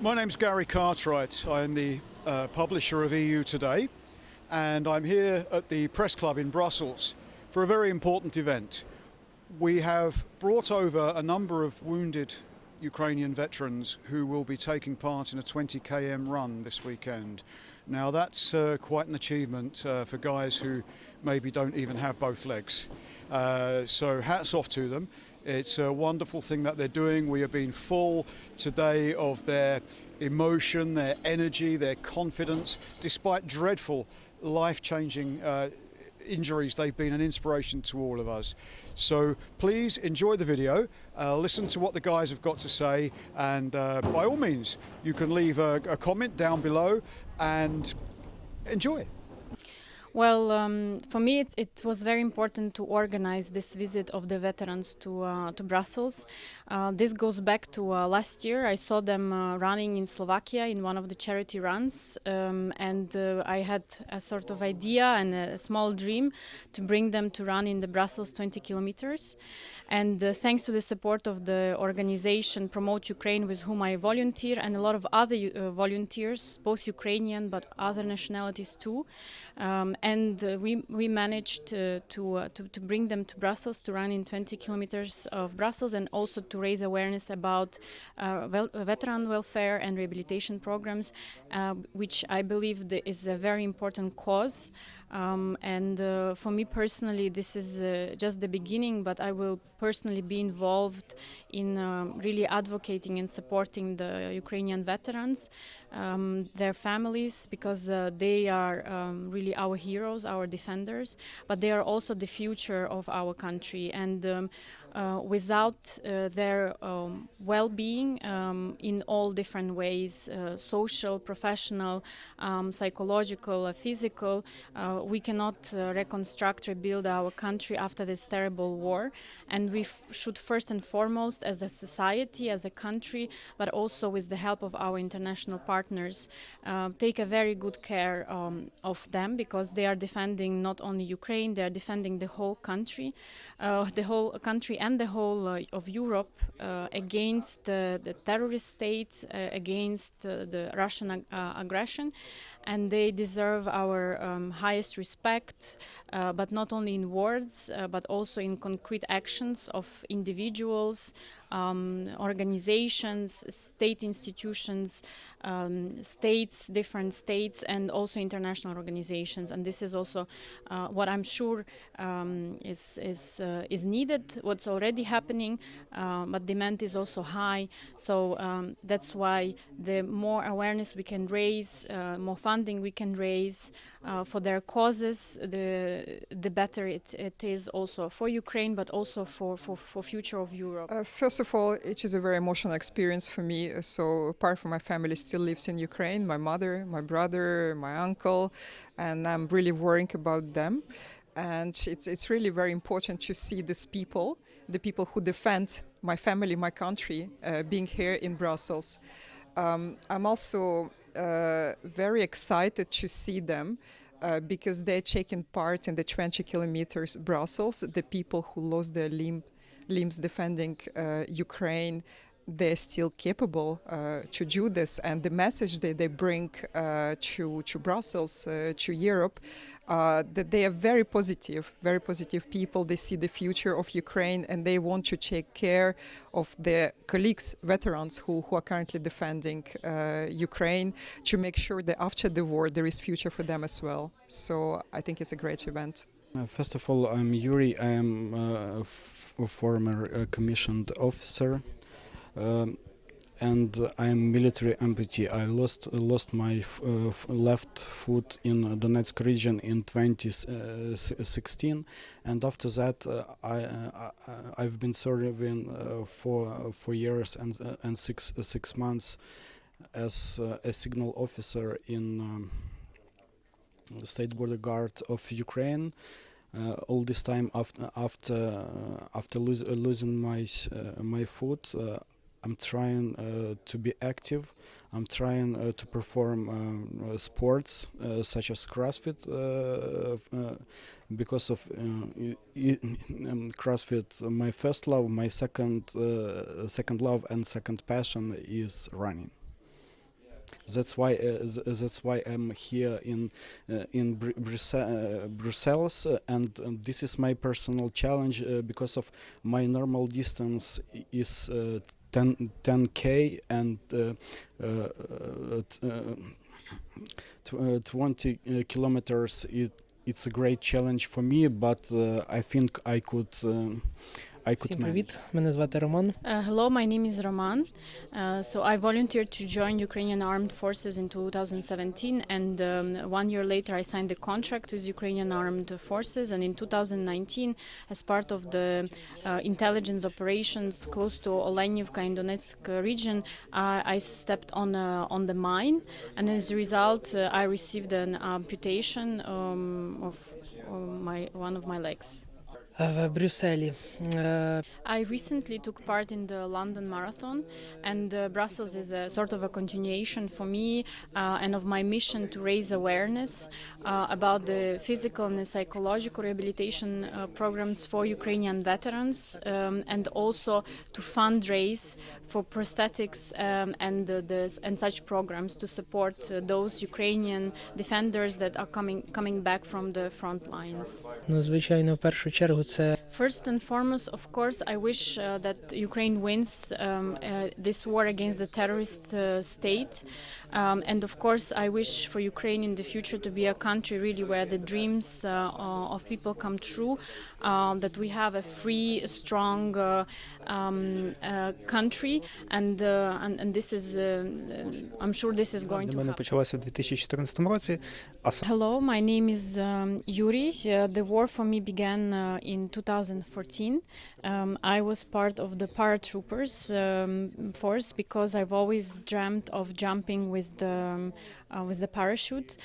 My name's Gary Cartwright. I'm the publisher of EU Today, and I'm here at the Press Club in Brussels for a very important event. We have brought over a number of wounded Ukrainian veterans who will be taking part in a 20 km run this weekend. Now that's quite an achievement for guys who maybe don't even have both legs. So hats off to them. It's a wonderful thing that they're doing. We have been full today of their emotion, their energy, their confidence. Despite dreadful, life-changing injuries, they've been an inspiration to all of us. So please enjoy the video, listen to what the guys have got to say, and by all means, you can leave a comment down below and enjoy. Well, for me, it was very important to organize this visit of the veterans to Brussels. This goes back to last year. I saw them running in Slovakia in one of the charity runs, and I had a sort of idea and a small dream to bring them to run in the Brussels 20 kilometers. And thanks to the support of the organization Promote Ukraine, with whom I volunteer, and a lot of other volunteers, both Ukrainian but other nationalities too. We managed to bring them to Brussels to run in 20 kilometers of Brussels, and also to raise awareness about veteran welfare and rehabilitation programs, which I believe is a very important cause. For me personally, this is just the beginning, but I will personally be involved in really advocating and supporting the Ukrainian veterans, their families, because they are really our heroes, our defenders, but they are also the future of our country. And without their well-being in all different ways, social, professional, psychological, physical, we cannot rebuild our country after this terrible war. And we should first and foremost, as a society, as a country, but also with the help of our international partners, take a very good care of them, because they are defending not only Ukraine, they are defending the whole country and the whole of Europe against the terrorist state, against the Russian aggression. And they deserve our highest respect, but not only in words, but also in concrete actions of individuals, organizations, state institutions, different states, and also international organizations. And this is also what I'm sure is needed, what's already happening, but demand is also high. So that's why the more awareness we can raise, more funding we can raise for their causes, the better it is also for Ukraine, but also for future of Europe. First of all, it is a very emotional experience for me. So part of my family still lives in Ukraine, my mother, my brother, my uncle, and I'm really worrying about them. And it's really very important to see these people, the people who defend my family, my country, being here in Brussels. I'm also very excited to see them because they're taking part in the 20 kilometers Brussels. The people who lost their limbs defending Ukraine, they're still capable to do this, and the message that they bring to Brussels, to Europe, that they are very positive people. They see the future of Ukraine, and they want to take care of their colleagues, veterans who are currently defending Ukraine, to make sure that after the war there is future for them as well. So I think it's a great event. First of all, I'm Yurii. I am a former commissioned officer. And I'm military amputee. I lost my left foot in Donetsk region in 2016, and after that I've been serving for 4 years and six months as a signal officer in State Border Guard of Ukraine. All this time after losing my foot, I'm trying to be active. I'm trying to perform sports such as CrossFit because of CrossFit. My first love, my second love, and second passion is running. That's why I'm here in Brussels, and this is my personal challenge because of my normal distance is 10k and 20 kilometers. It's a great challenge for me, but I think I could Всім привіт, мене звати Роман. Hello, my name is Roman. So I volunteered to join Ukrainian Armed Forces in 2017, and 1 year later I signed a contract with Ukrainian Armed Forces, and in 2019, as part of the intelligence operations close to Olenivka in Donetsk region, I stepped on the mine, and as a result I received an amputation of one of my legs. В Брюсселі. I recently took part in the London Marathon, and Brussels is a sort of a continuation for me and of my mission to raise awareness about the physical and psychological rehabilitation programs for Ukrainian veterans, and also to fundraise for prosthetics and such programs to support those Ukrainian defenders that are coming back from the front lines. Ну, звичайно, в першу чергу це First and foremost, of course, I wish that Ukraine wins this war against the terrorist state. And of course, I wish for Ukraine in the future to be a country really where the dreams of people come true, that we have a free, strong country, and this is, I'm sure this is going to Для мене happen. почалося у 2014 році, а Hello, my name is Yurii. The war for me began in 2014. I was part of the paratroopers force because I've always dreamt of jumping with the parachute.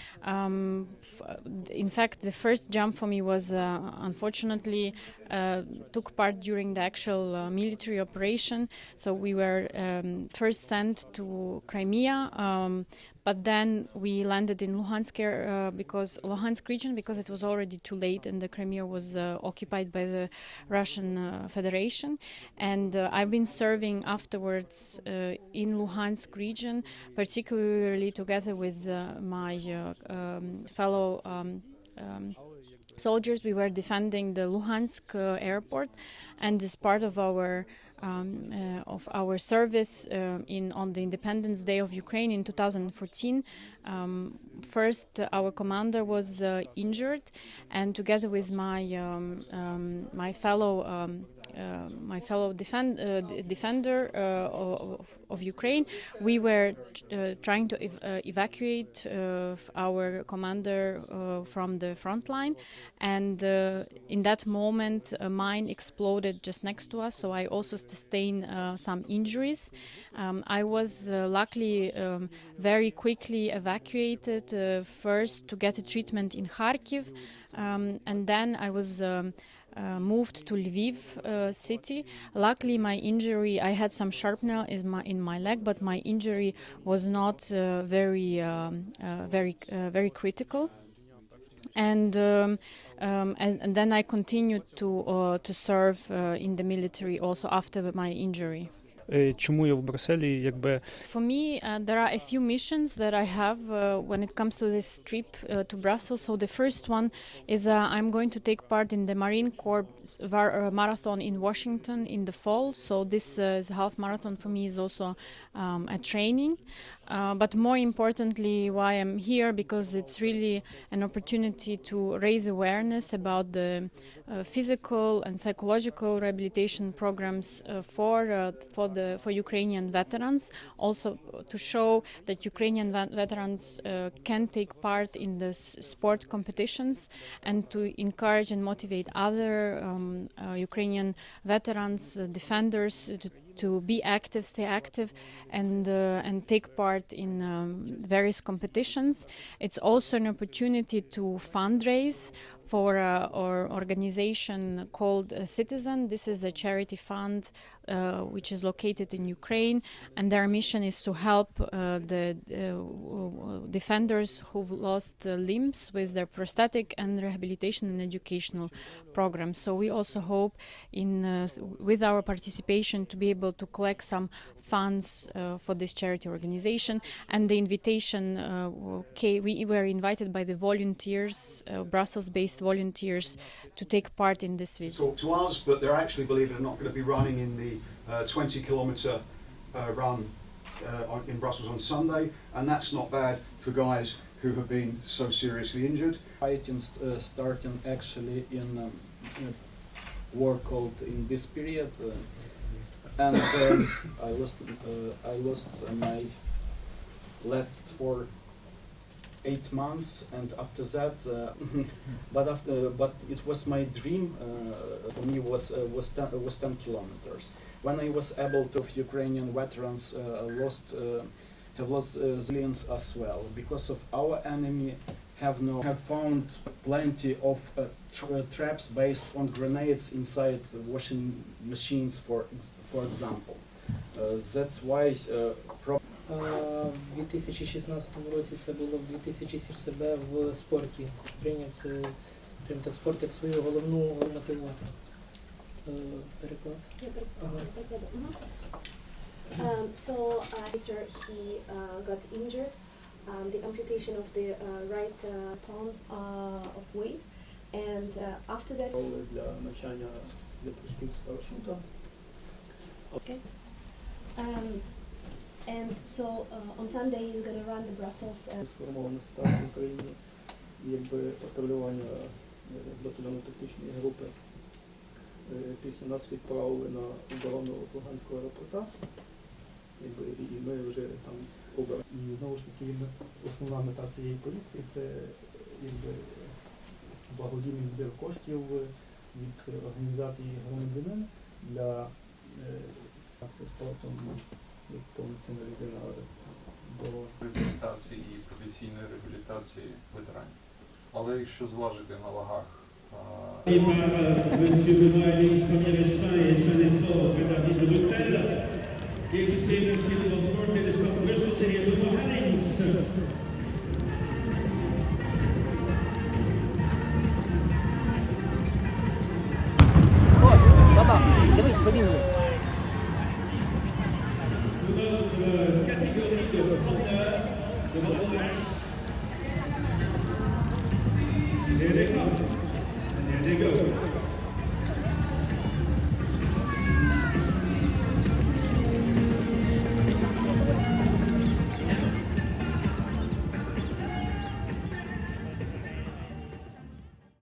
In fact, the first jump for me was unfortunately took part during the actual military operation. So we were first sent to Crimea. But then we landed in Luhansk region because it was already too late and the Crimea was occupied by the Russian Federation. And I've been serving afterwards in Luhansk region, particularly together with my fellow soldiers. We were defending the Luhansk airport, and as part of our service on the Independence Day of Ukraine in 2014. First, our commander was injured, and together with my fellow defender of Ukraine, we were trying to evacuate our commander from the front line, and in that moment a mine exploded just next to us, so I also sustained some injuries. I was luckily very quickly evacuated first to get a treatment in Kharkiv, and then I was moved to Lviv city. Luckily, my injury, I had some shrapnel in my leg, but my injury was not very critical. And then I continued to serve in the military also after my injury. чому я в Брюсселі, якби For me, there are a few missions that I have when it comes to this trip to Brussels. So the first one is I'm going to take part in the Marine Corps marathon in Washington in the fall. So this is half marathon for me is also a training. But more importantly, why I'm here, because it's really an opportunity to raise awareness about the physical and psychological rehabilitation programs for Ukrainian veterans. Also to show that Ukrainian veterans can take part in the sport competitions, and to encourage and motivate other Ukrainian veterans, defenders to be active, stay active, and take part in various competitions. It's also an opportunity to fundraise for our organization called Citizen. This is a charity fund which is located in Ukraine, and their mission is to help the defenders who've lost limbs with their prosthetic and rehabilitation and educational programs. So we also hope with our participation to be able to collect some funds for this charity organization. And the invitation we were invited by the volunteers, Brussels-based volunteers, to take part in this visit. Talk to us, but they're actually, believe it or not, going to be running in the 20-kilometre run in Brussels on Sunday, and that's not bad for guys who have been so seriously injured. Fighting starting actually in war called in this period, and I lost my left for 8 months, and after that, but it was my dream. For me was 10 kilometers. When I was able to, Ukrainian veterans have lost civilians as well because of our enemy have found plenty of traps based on grenades inside washing machines, for example. That's why. В 2016 році це було в 2000 себе в спорті. Прийняв це так, спорт як свою головну мотивацію. Переклад. So after he got injured, the amputation of the right tons of weight, and after that. Для навчання для прыжків з парашута. Okay. And so on Sunday he's going to run the Brussels. Сформована ситуація в Україні, якби патрулювання батальйону тактичної групи. Після нас відправили на оборону Луганського аеропорта, і ми вже там обрали. І знову ж таки основна мета цієї поїздки – це благодійний збір коштів від організації «Громадянин» для спортом, як повноцінна людина до реабілітації і професійної реабілітації ветеранів. Але якщо зважити на вагах, Дивись, побігли. Catégorie de 39 de